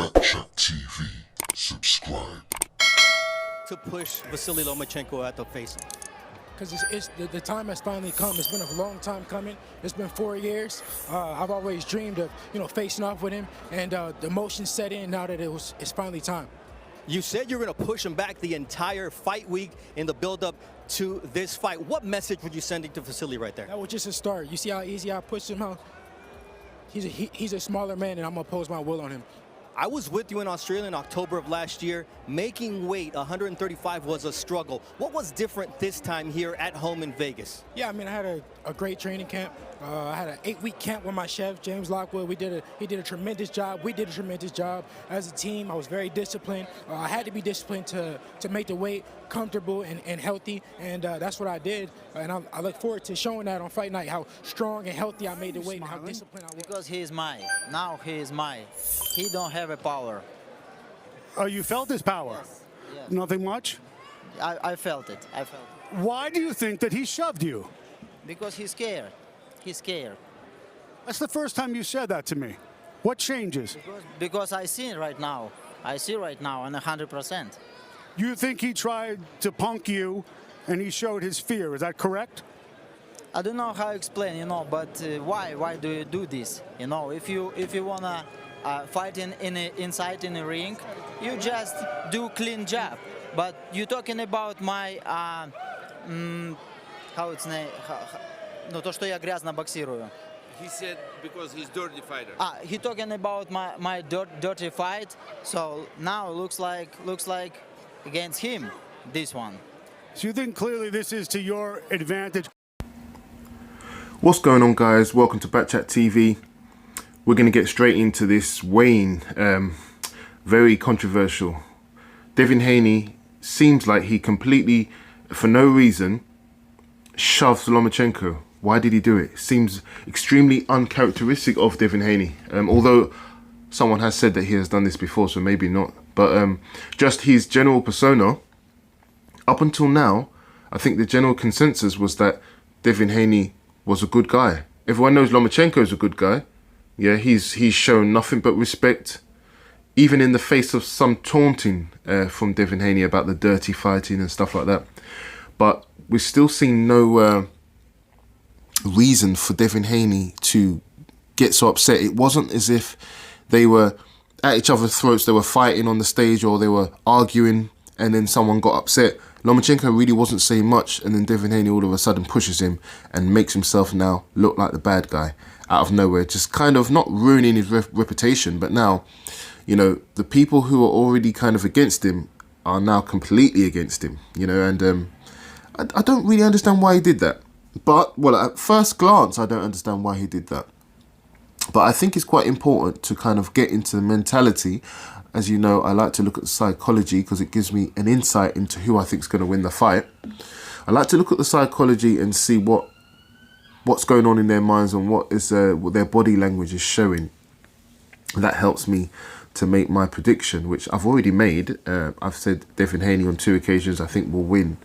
Backchat TV. Subscribe. To push Vasily Lomachenko at the face. Because the time has finally come. It's been a long time coming. It's been 4 years. I've always dreamed of, facing off with him, and the emotions set in now that it's finally time. You said you were going to push him back the entire fight week in the build-up to this fight. What message would you sending to Vasily right there? That was just a start. You see how easy I pushed him out? He's a smaller man, and I'm going to impose my will on him. I was with you in Australia in October of last year. Making weight, 135 was a struggle. What was different this time here at home in Vegas? Yeah, I mean, I had a great training camp. I had an 8-week camp with my chef, James Lockwood. He did a tremendous job. We did a tremendous job as a team. I was very disciplined. I had to be disciplined to make the weight comfortable and healthy, and that's what I did. And I look forward to showing that on fight night, how strong and healthy I made the weight and how disciplined I was. Because he is mine. Now he is mine. He don't have a power. Oh, you felt his power? Yes. Yes. Nothing much? I felt it. I felt it. Why do you think that he shoved you? Because he's scared. He's scared. That's the first time you said that to me. What changes? Because I see it right now. I see right now, and 100%. You think he tried to punk you and he showed his fear, is that correct? I don't know how to explain, but why? Why do you do this? If you wanna fight inside in the ring, you just do clean job. But you talking about my how it's name? No, то, что я грязно боксирую. He said because he's dirty fighter. He talking about my dirty fight. So now looks like against him, this one. So you think clearly this is to your advantage? What's going on, guys? Welcome to Backchat TV. We're going to get straight into this weighing. Very controversial. Devin Haney seems like he completely, for no reason, shoves Lomachenko. Why did he do it? Seems extremely uncharacteristic of Devin Haney. Although someone has said that he has done this before, so maybe not. But just his general persona, up until now, I think the general consensus was that Devin Haney was a good guy. Everyone knows Lomachenko is a good guy. Yeah, he's shown nothing but respect, even in the face of some taunting from Devin Haney about the dirty fighting and stuff like that. But we're still seeing no reason for Devin Haney to get so upset. It wasn't as if they were at each other's throats, they were fighting on the stage, or they were arguing and then someone got upset. Lomachenko really wasn't saying much, and then Devin Haney all of a sudden pushes him and makes himself now look like the bad guy out of nowhere, just kind of not ruining his reputation, but now, the people who are already kind of against him are now completely against him, and I don't really understand why he did that. But, well, at first glance, I don't understand why he did that. But I think it's quite important to kind of get into the mentality. As you know, I like to look at the psychology because it gives me an insight into who I think is going to win the fight. I like to look at the psychology and see what's going on in their minds and what their body language is showing. That helps me to make my prediction, which I've already made. I've said Devin Haney on 2 occasions I think will win.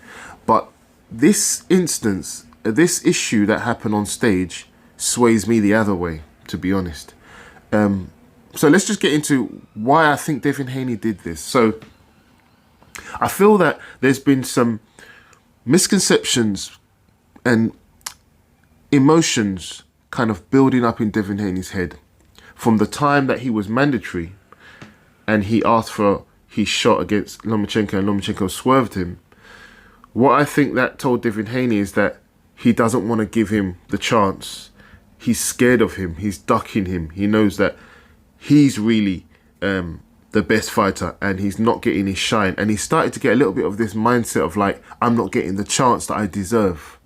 But this instance, this issue that happened on stage sways me the other way, to be honest. So let's just get into why I think Devin Haney did this. So I feel that there's been some misconceptions and emotions kind of building up in Devin Haney's head from the time that he was mandatory and he asked for his shot against Lomachenko and Lomachenko swerved him. What I think that told Devin Haney is that he doesn't want to give him the chance. He's scared of him. He's ducking him. He knows that he's really the best fighter and he's not getting his shine. And he started to get a little bit of this mindset of like, I'm not getting the chance that I deserve.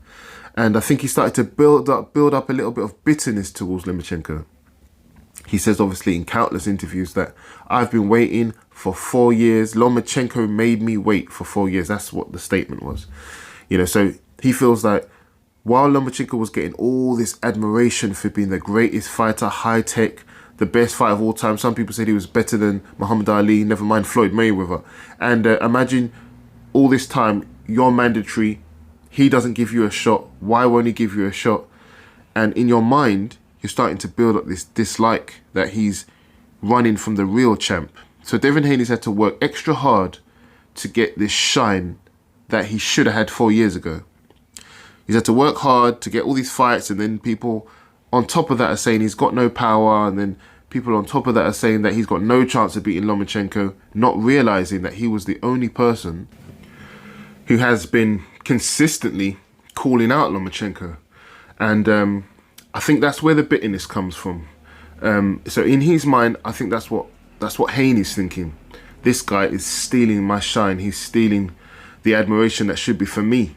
And I think he started to build up a little bit of bitterness towards Lomachenko. He says obviously in countless interviews that I've been waiting for 4 years. Lomachenko made me wait for 4 years. That's what the statement was. So he feels like while Lomachenko was getting all this admiration for being the greatest fighter, high tech, the best fighter of all time. Some people said he was better than Muhammad Ali, never mind Floyd Mayweather. And imagine all this time, you're mandatory, he doesn't give you a shot. Why won't he give you a shot? And in your mind, you're starting to build up this dislike that he's running from the real champ. So Devin Haney's had to work extra hard to get this shine that he should have had 4 years ago. He's had to work hard to get all these fights, and then people on top of that are saying he's got no power, and then people on top of that are saying that he's got no chance of beating Lomachenko, not realizing that he was the only person who has been consistently calling out Lomachenko. And I think that's where the bitterness comes from. So in his mind, I think that's what Haney's thinking. This guy is stealing my shine. He's stealing the admiration that should be for me.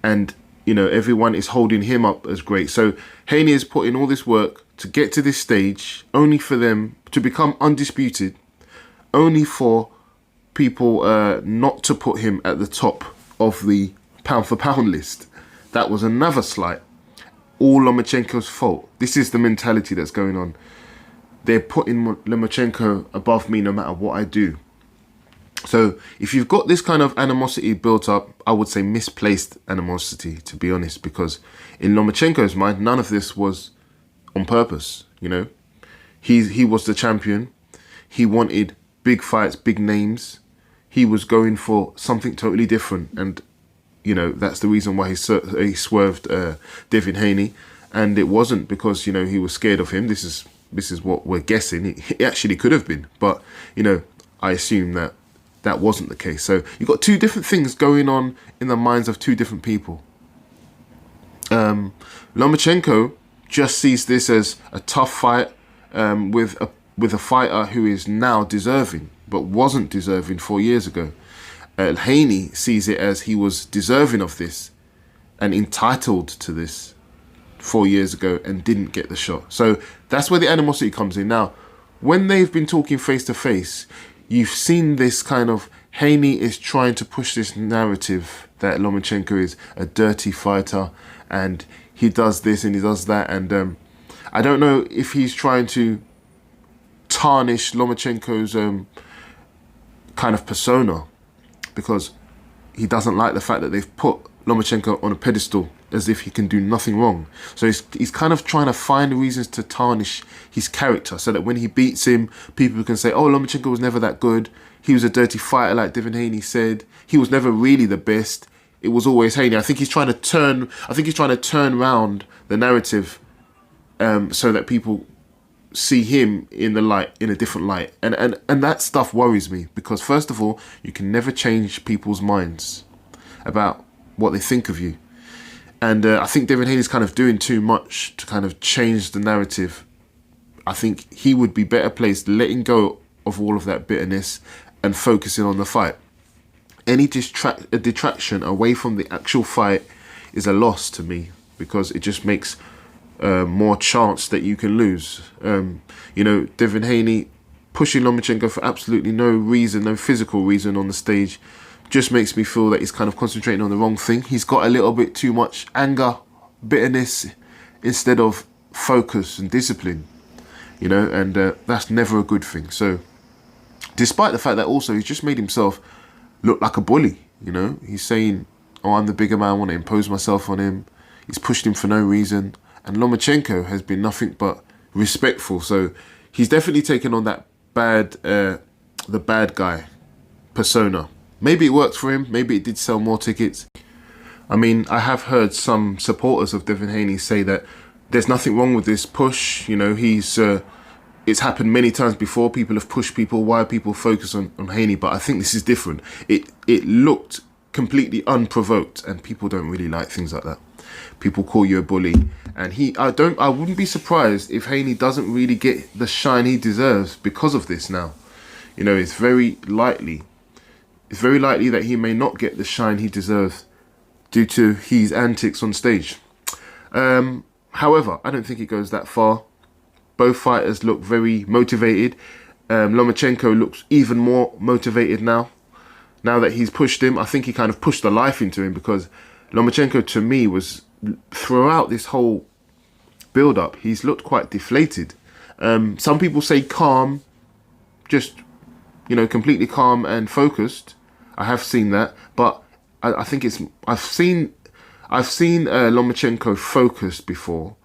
And, you know, everyone is holding him up as great. So Haney has put in all this work to get to this stage, only for them to become undisputed, only for people not to put him at the top of the pound-for-pound list. That was another slight. All Lomachenko's fault. This is the mentality that's going on. They're putting Lomachenko above me no matter what I do. So if you've got this kind of animosity built up, I would say misplaced animosity, to be honest, because in Lomachenko's mind, none of this was on purpose, you know. He was the champion. He wanted big fights, big names. He was going for something totally different, and you know, that's the reason why he swerved Devin Haney, and it wasn't because, you know, he was scared of him. This is what we're guessing. It actually could have been, but you know, I assume that that wasn't the case. So you've got two different things going on in the minds of two different people. Lomachenko just sees this as a tough fight with a fighter who is now deserving, but wasn't deserving 4 years ago. Haney sees it as he was deserving of this and entitled to this 4 years ago and didn't get the shot. So that's where the animosity comes in. Now, when they've been talking face to face, you've seen this kind of, Haney is trying to push this narrative that Lomachenko is a dirty fighter and he does this and he does that. And I don't know if he's trying to tarnish Lomachenko's kind of persona, because he doesn't like the fact that they've put Lomachenko on a pedestal as if he can do nothing wrong. So he's kind of trying to find reasons to tarnish his character so that when he beats him, people can say, oh, Lomachenko was never that good. He was a dirty fighter, like Devin Haney said. He was never really the best. It was always Haney. I think he's trying to turn around the narrative so that people see him in a different light, and that stuff worries me, because first of all, you can never change people's minds about what they think of you, and I think Devin Haney's kind of doing too much to kind of change the narrative. I think he would be better placed letting go of all of that bitterness and focusing on the fight. Any detraction away from the actual fight is a loss to me, because it just makes more chance that you can lose. You know, Devin Haney pushing Lomachenko for absolutely no reason, no physical reason on the stage, just makes me feel that he's kind of concentrating on the wrong thing. He's got a little bit too much anger, bitterness, instead of focus and discipline, you know, and that's never a good thing. So despite the fact that also he's just made himself look like a bully, you know, he's saying, oh, I'm the bigger man, I want to impose myself on him. He's pushed him for no reason. And Lomachenko has been nothing but respectful. So he's definitely taken on that the bad guy persona. Maybe it worked for him. Maybe it did sell more tickets. I mean, I have heard some supporters of Devin Haney say that there's nothing wrong with this push. You know, it's happened many times before. People have pushed people. Why people focus on Haney? But I think this is different. It looked completely unprovoked, and people don't really like things like that. People call you a bully, and I wouldn't be surprised if Haney doesn't really get the shine he deserves because of this now. You know, it's very likely that he may not get the shine he deserves due to his antics on stage. However, I don't think it goes that far. Both fighters look very motivated. Lomachenko looks even more motivated now that he's pushed him. I think he kind of pushed the life into him, because Lomachenko, to me, was, throughout this whole build-up, he's looked quite deflated. Some people say calm, just, you know, completely calm and focused. I have seen that, but I think I've seen Lomachenko focused before,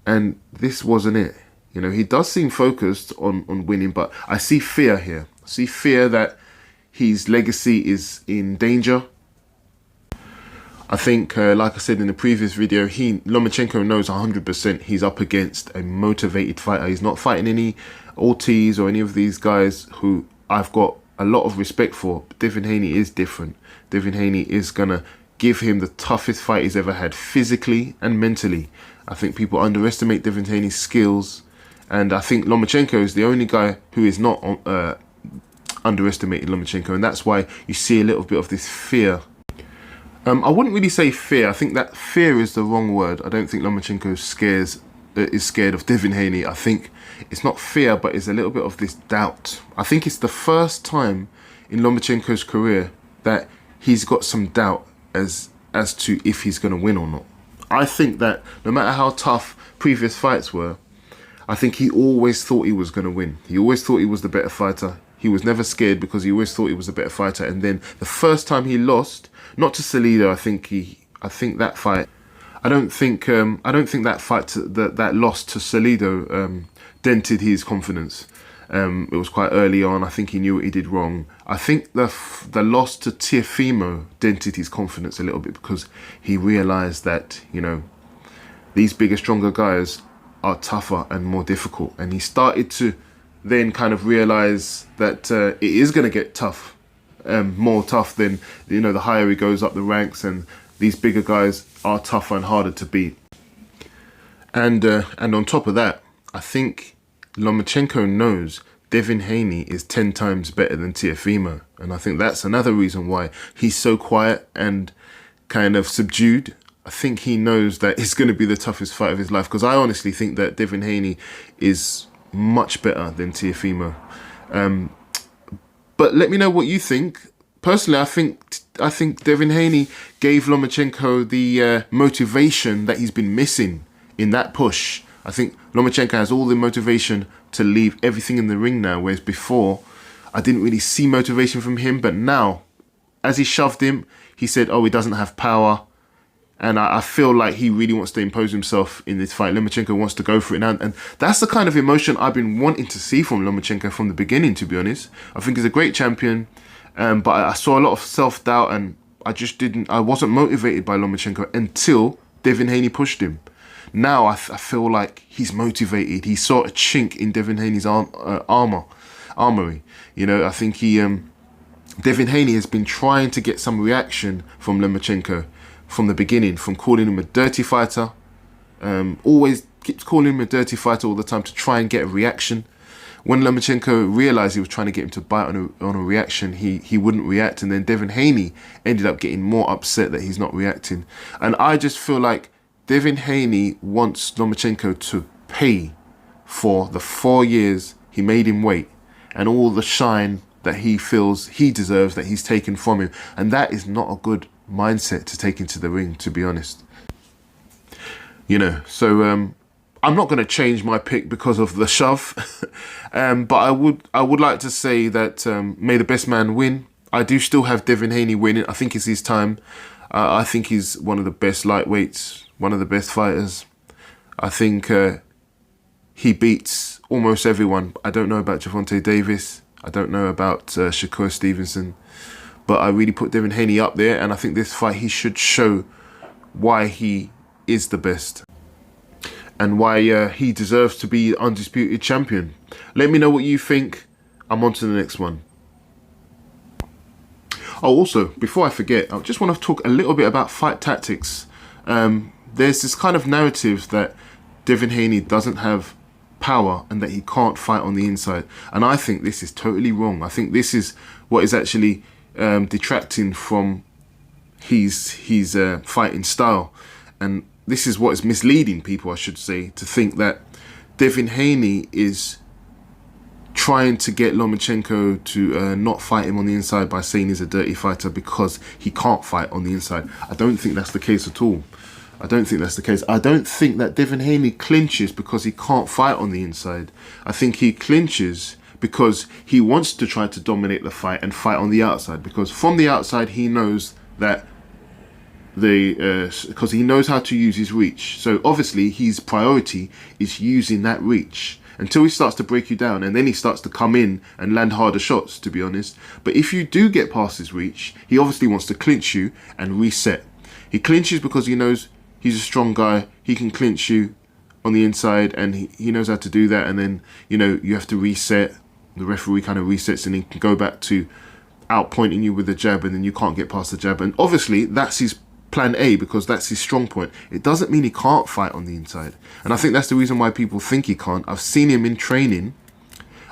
and this wasn't it. You know, he does seem focused on winning, but I see fear here. I see fear that his legacy is in danger. I think, like I said in the previous video, Lomachenko knows 100% he's up against a motivated fighter. He's not fighting any Ortiz or any of these guys who I've got a lot of respect for. But Devin Haney is different. Devin Haney is going to give him the toughest fight he's ever had, physically and mentally. I think people underestimate Devin Haney's skills, and I think Lomachenko is the only guy who is not underestimating Lomachenko, and that's why you see a little bit of this fear. I wouldn't really say fear. I think that fear is the wrong word. I don't think Lomachenko is scared of Devin Haney. I think it's not fear, but it's a little bit of this doubt. I think it's the first time in Lomachenko's career that he's got some doubt as to if he's going to win or not. I think that no matter how tough previous fights were, I think he always thought he was going to win. He always thought he was the better fighter. He was never scared because he always thought he was the better fighter. And then the first time he lost, not to Salido, I think that fight, I don't think that fight, that loss to Salido dented his confidence. It was quite early on. I think he knew what he did wrong. I think the loss to Teofimo dented his confidence a little bit because he realised that, you know, these bigger, stronger guys are tougher and more difficult. And he started to then kind of realise that it is going to get tough, more tough than, you know, the higher he goes up the ranks, and these bigger guys are tougher and harder to beat. And on top of that, I think Lomachenko knows Devin Haney is 10 times better than Teofimo, and I think that's another reason why he's so quiet and kind of subdued. I think he knows that it's going to be the toughest fight of his life, because I honestly think that Devin Haney is much better than Teofimo. But let me know what you think. Personally, I think Devin Haney gave Lomachenko the motivation that he's been missing in that push. I think Lomachenko has all the motivation to leave everything in the ring now, whereas before I didn't really see motivation from him. But now, as he shoved him, he said, oh, he doesn't have power. And I feel like he really wants to impose himself in this fight. Lomachenko wants to go for it now. And that's the kind of emotion I've been wanting to see from Lomachenko from the beginning, to be honest. I think he's a great champion. But I saw a lot of self-doubt, and I wasn't motivated by Lomachenko until Devin Haney pushed him. Now I feel like he's motivated. He saw a chink in Devin Haney's armory. You know, I think Devin Haney has been trying to get some reaction from Lomachenko from the beginning, from calling him a dirty fighter. Always keeps calling him a dirty fighter all the time to try and get a reaction. When Lomachenko realised he was trying to get him to bite on a reaction, he wouldn't react. And then Devin Haney ended up getting more upset that he's not reacting. And I just feel like Devin Haney wants Lomachenko to pay for the 4 years he made him wait and all the shine that he feels he deserves that he's taken from him. And that is not a good mindset to take into the ring, to be honest. You know, so I'm not going to change my pick because of the shove. But I would like to say that may the best man win. I do still have Devin Haney winning. I think it's his time. I think he's one of the best lightweights, one of the best fighters. I think he beats almost everyone. I don't know about Gervonta Davis. I don't know about Shakur Stevenson. But I really put Devin Haney up there, and I think this fight he should show why he is the best and why he deserves to be undisputed champion. Let me know what you think. I'm on to the next one. Oh, also, before I forget, I just want to talk a little bit about fight tactics. There's this kind of narrative that Devin Haney doesn't have power and that he can't fight on the inside. And I think this is totally wrong. I think this is what is actually detracting from his fighting style. And this is what is misleading people, I should say, to think that Devin Haney is trying to get Lomachenko to not fight him on the inside by saying he's a dirty fighter because he can't fight on the inside. I don't think that's the case at all. I don't think that's the case. I don't think that Devin Haney clinches because he can't fight on the inside. I think he clinches because he wants to try to dominate the fight and fight on the outside, because from the outside he knows that because he knows how to use his reach. So obviously his priority is using that reach until he starts to break you down, and then he starts to come in and land harder shots, to be honest. But if you do get past his reach, he obviously wants to clinch you and reset. He clinches because he knows he's a strong guy. He can clinch you on the inside, and he knows how to do that. And then, you know, you have to reset. The referee kind of resets, and he can go back to outpointing you with the jab, and then you can't get past the jab. And obviously that's his plan A, because that's his strong point. It doesn't mean he can't fight on the inside, and I think that's the reason why people think he can't. I've seen him in training,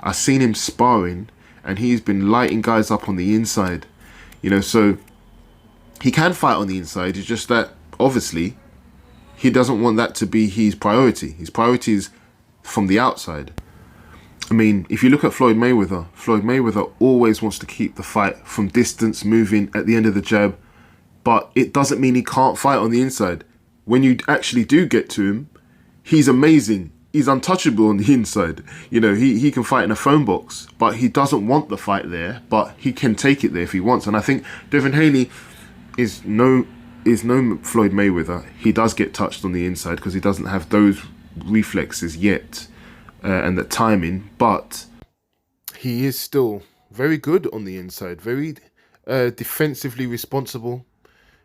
I've seen him sparring, and he's been lighting guys up on the inside, you know. So he can fight on the inside. It's just that obviously he doesn't want that to be his priority. His priority is from the outside. I mean, if you look at Floyd Mayweather always wants to keep the fight from distance, moving at the end of the jab. But it doesn't mean he can't fight on the inside. When you actually do get to him, he's amazing. He's untouchable on the inside. You know, he can fight in a phone box, but he doesn't want the fight there, but he can take it there if he wants. And I think Devin Haney is no Floyd Mayweather. He does get touched on the inside because he doesn't have those reflexes yet and the timing, but he is still very good on the inside, very defensively responsible.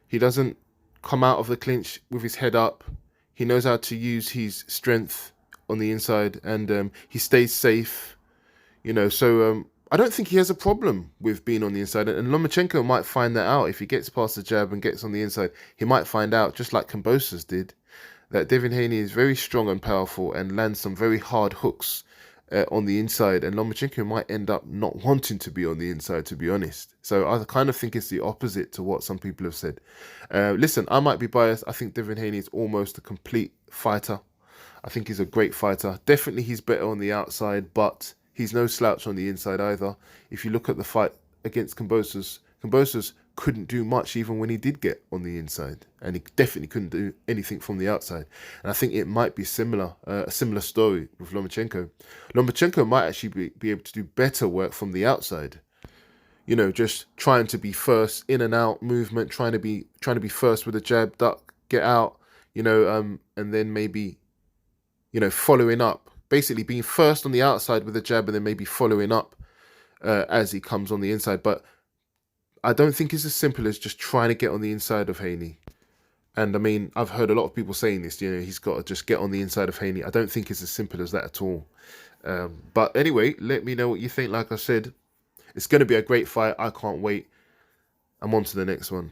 He doesn't come out of the clinch with his head up. He knows how to use his strength on the inside, and he stays safe, you know. So I don't think he has a problem with being on the inside. And Lomachenko might find that out if he gets past the jab and gets on the inside. He might find out, just like Kambosos did, that Devin Haney is very strong and powerful and lands some very hard hooks on the inside, and Lomachenko might end up not wanting to be on the inside, to be honest. So I kind of think it's the opposite to what some people have said. Listen, I might be biased. I think Devin Haney is almost a complete fighter. I think he's a great fighter. Definitely he's better on the outside, but he's no slouch on the inside either. If you look at the fight against Kambosos, Kambosos couldn't do much even when he did get on the inside, and he definitely couldn't do anything from the outside. And I think it might be a similar story with Lomachenko. Lomachenko might actually be able to do better work from the outside, you know, just trying to be first, in and out movement, trying to be first with a jab, duck, get out, you know, and then maybe, you know, following up, basically being first on the outside with a jab and then maybe following up as he comes on the inside. But I don't think it's as simple as just trying to get on the inside of Haney. And I mean, I've heard a lot of people saying this, you know, he's got to just get on the inside of Haney. I don't think it's as simple as that at all. But anyway, let me know what you think. Like I said, it's going to be a great fight. I can't wait. I'm on to the next one.